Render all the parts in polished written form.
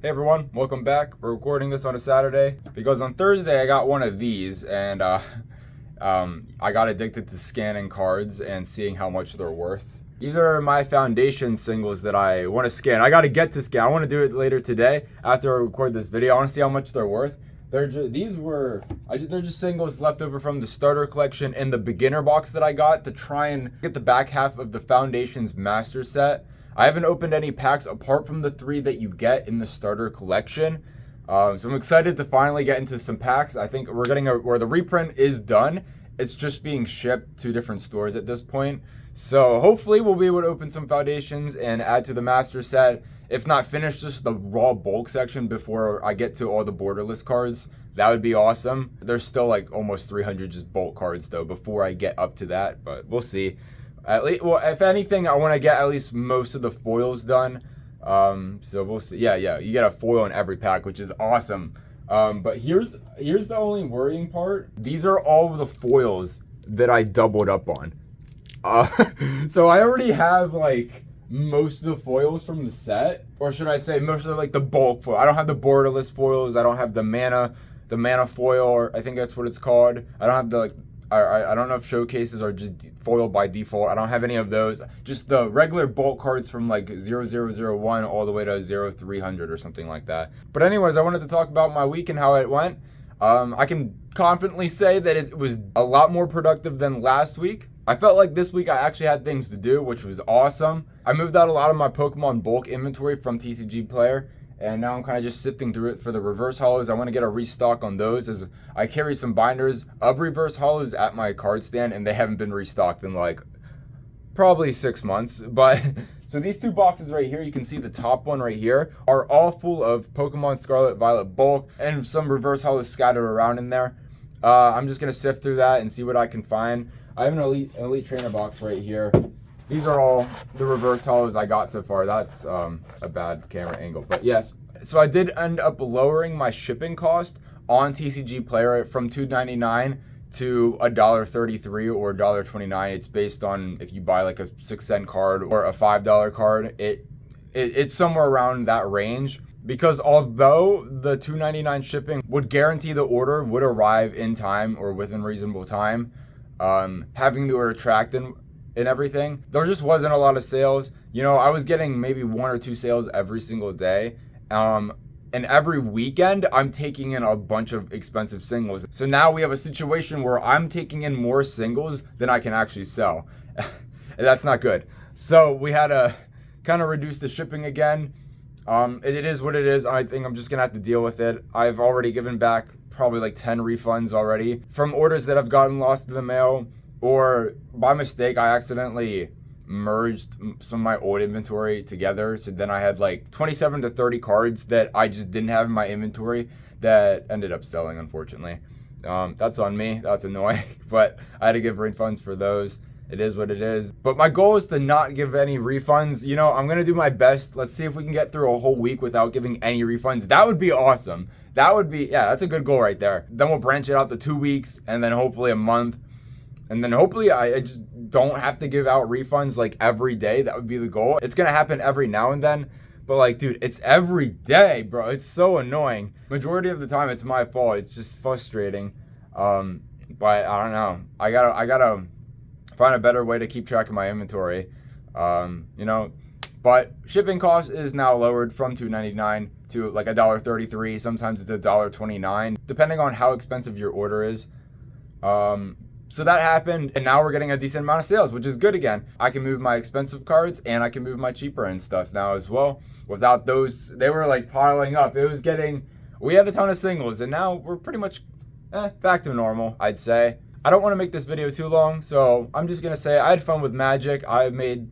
Hey everyone, welcome back. We're recording this on a Saturday because on Thursday I got one of these and I got addicted to scanning cards and seeing how much they're worth. These are my foundation singles that I want to scan. I got to get to scan. I want to do it later today after I record this video. I want to see how much they're worth. They're just singles left over from the starter collection in the beginner box that I got to try and get the back half of the Foundations Master set. I haven't opened any packs apart from the 3 that you get in the starter collection. So I'm excited to finally get into some packs. I think we're getting where the reprint is done. It's just being shipped to different stores at this point. So hopefully we'll be able to open some Foundations and add to the master set. If not, finish just the raw bulk section before I get to all the borderless cards. That would be awesome. There's still like almost 300 just bulk cards though before I get up to that, but we'll see. At least, well, if anything, I want to get at least most of the foils done. So we'll see. Yeah, you get a foil in every pack, which is awesome. But here's the only worrying part. These are all the foils that I doubled up on. So I already have like most of the foils from the set, or should I say most of like the bulk foil. I don't have the borderless foils. I don't have the mana foil, or I think that's what it's called. I don't have the like. I don't know if showcases are just foiled by default. I don't have any of those. Just the regular bulk cards from like 0001 all the way to 0300 or something like that. But anyways, I wanted to talk about my week and how it went. I can confidently say that it was a lot more productive than last week. I felt like this week I actually had things to do, which was awesome. I moved out a lot of my Pokemon bulk inventory from TCGplayer. And now I'm kind of just sifting through it for the reverse holos. I want to get a restock on those as I carry some binders of reverse holos at my card stand and they haven't been restocked in like probably 6 months. But so these 2 boxes right here, you can see the top one right here, are all full of Pokemon Scarlet Violet bulk and some reverse holos scattered around in there. I'm just going to sift through that and see what I can find. I have an elite trainer box right here. These are all the reverse holos I got so far. That's a bad camera angle, but yes. So I did end up lowering my shipping cost on TCGplayer from $2.99 to $1.33 or $1.29. It's based on if you buy like a 6-cent card or a $5 card. It's somewhere around that range. Because although the $2.99 shipping would guarantee the order would arrive in time or within reasonable time, having the order tracked and everything, there just wasn't a lot of sales. You know, I was getting maybe 1 or 2 sales every single day. And every weekend I'm taking in a bunch of expensive singles. So now we have a situation where I'm taking in more singles than I can actually sell. And that's not good. So we had to kind of reduce the shipping again. It is what it is. I think I'm just gonna have to deal with it. I've already given back probably like 10 refunds already from orders that have gotten lost in the mail, or by mistake I accidentally merged some of my old inventory together. So then I had like 27 to 30 cards that I just didn't have in my inventory that ended up selling, unfortunately. That's on me. That's annoying, but I had to give refunds for those. It is what it is. But my goal is to not give any refunds. You know, I'm going to do my best. Let's see if we can get through a whole week without giving any refunds. That would be awesome. That would be, yeah, that's a good goal right there. Then we'll branch it out to 2 weeks and then hopefully a month. And then hopefully I just don't have to give out refunds like every day. That would be the goal. It's going to happen every now and then. But like, dude, it's every day, bro. It's so annoying. Majority of the time, it's my fault. It's just frustrating. But I don't know. I gotta find a better way to keep track of my inventory. You know, but shipping cost is now lowered from $2.99 to like $1.33. Sometimes it's $1.29, depending on how expensive your order is. So that happened, and now we're getting a decent amount of sales, which is good again. I can move my expensive cards, and I can move my cheaper and stuff now as well. Without those, they were like piling up. We had a ton of singles, and now we're pretty much back to normal, I'd say. I don't want to make this video too long, so I'm just gonna say I had fun with Magic. I made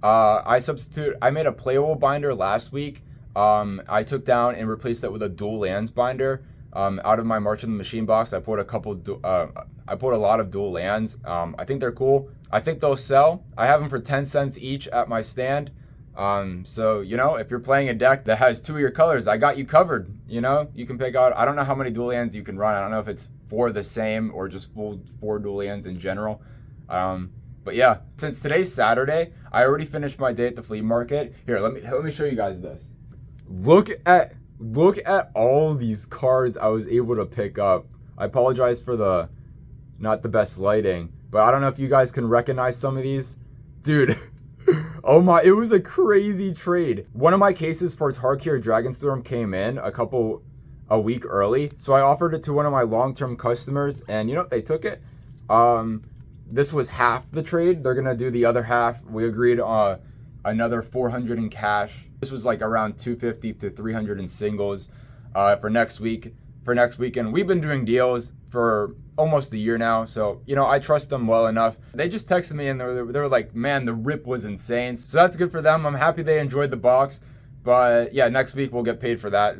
a playable binder last week. I took down and replaced that with a dual lands binder. Out of my March of the Machine box, I put a lot of dual lands. I think they're cool. I think they'll sell. I have them for 10 cents each at my stand. So, you know, if you're playing a deck that has 2 of your colors, I got you covered. You know, you can pick out, I don't know how many dual lands you can run. I don't know if it's 4 the same or just full 4 dual lands in general. But yeah, since today's Saturday, I already finished my day at the flea market. Here, let me show you guys this. Look at look at all these cards I was able to pick up. I apologize for the not the best lighting, but I don't know if you guys can recognize some of these. Dude, oh my, it was a crazy trade. One of my cases for Tarkir Dragonstorm came in a week early, so I offered it to one of my long-term customers, and you know, they took it. This was half the trade. They're gonna do the other half. We agreed on another 400 in cash. This was like around 250 to 300 in singles for next week. For next weekend, we've been doing deals for almost a year now, so you know, I trust them well enough. They just texted me and they were like, man, the rip was insane. So that's good for them. I'm happy they enjoyed the box, but yeah, next week we'll get paid for that.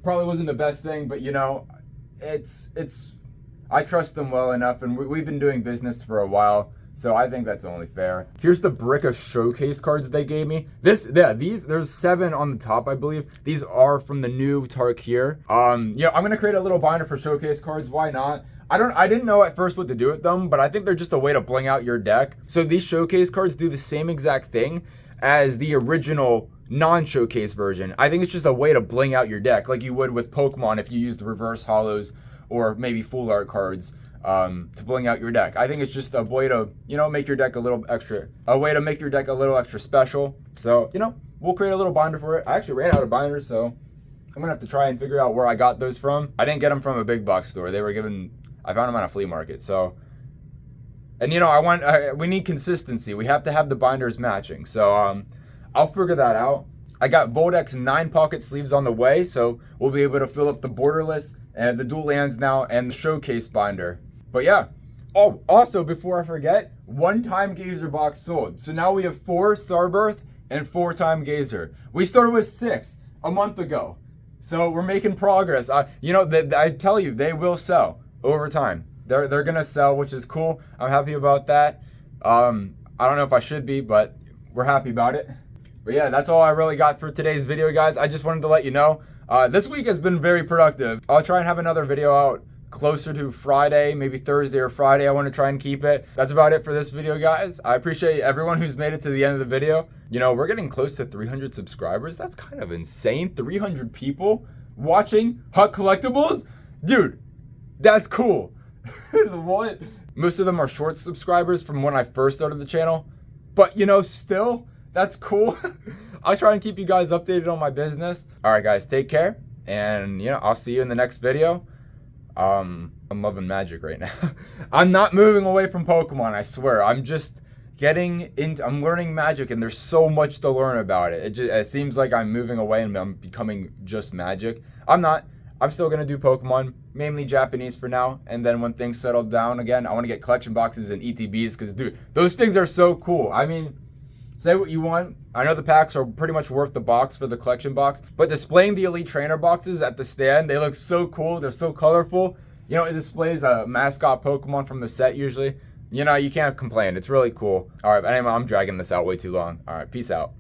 Probably wasn't the best thing, but you know, it's I trust them well enough, and we've been doing business for a while, so I think that's only fair. Here's the brick of showcase cards they gave me. These, there's 7 on the top, I believe. These are from the new Tarkir. Yeah, I'm gonna create a little binder for showcase cards. Why not? I didn't know at first what to do with them, but I think they're just a way to bling out your deck. So these showcase cards do the same exact thing as the original non-showcase version. I think it's just a way to bling out your deck, like you would with Pokemon if you used reverse hollows or maybe full art cards to bling out your deck. I think it's just a way to, you know, make your deck a little extra special. So, you know, we'll create a little binder for it. I actually ran out of binders, so I'm gonna have to try and figure out where I got those from. I didn't get them from a big box store. I found them on a flea market. So, and you know, we need consistency. We have to have the binders matching. So, I'll figure that out. I got Voldex 9 pocket sleeves on the way, so we'll be able to fill up the borderless and the dual lands now and the showcase binder. But yeah. Oh, also before I forget, 1-time Gazer box sold. So now we have 4 Starbirth and 4-time Gazer. We started with 6 a month ago. So we're making progress. You know, I tell you, they will sell over time. They're gonna sell, which is cool. I'm happy about that. I don't know if I should be, but we're happy about it. But yeah, that's all I really got for today's video, guys. I just wanted to let you know. This week has been very productive. I'll try and have another video out closer to Friday, maybe Thursday or Friday. I want to try and keep it. That's about it for this video, guys. I appreciate everyone who's made it to the end of the video. You know, we're getting close to 300 subscribers. That's kind of insane. 300 people watching Hut Collectibles? Dude, that's cool. What? Most of them are short subscribers from when I first started the channel. But, you know, still, that's cool. I'll try and keep you guys updated on my business. All right, guys, take care. And, you know, I'll see you in the next video. I'm loving Magic right now. I'm not moving away from Pokemon, I swear. I'm just I'm learning Magic, and there's so much to learn about it. It seems like I'm moving away and I'm becoming just Magic. I'm not. I'm still going to do Pokemon, mainly Japanese for now. And then when things settle down again, I want to get collection boxes and ETBs because, dude, those things are so cool. I mean, say what you want. I know the packs are pretty much worth the box for the collection box, but displaying the Elite Trainer boxes at the stand, they look so cool. They're so colorful. You know, it displays a mascot Pokemon from the set usually. You know, you can't complain. It's really cool. All right, but anyway, I'm dragging this out way too long. All right, peace out.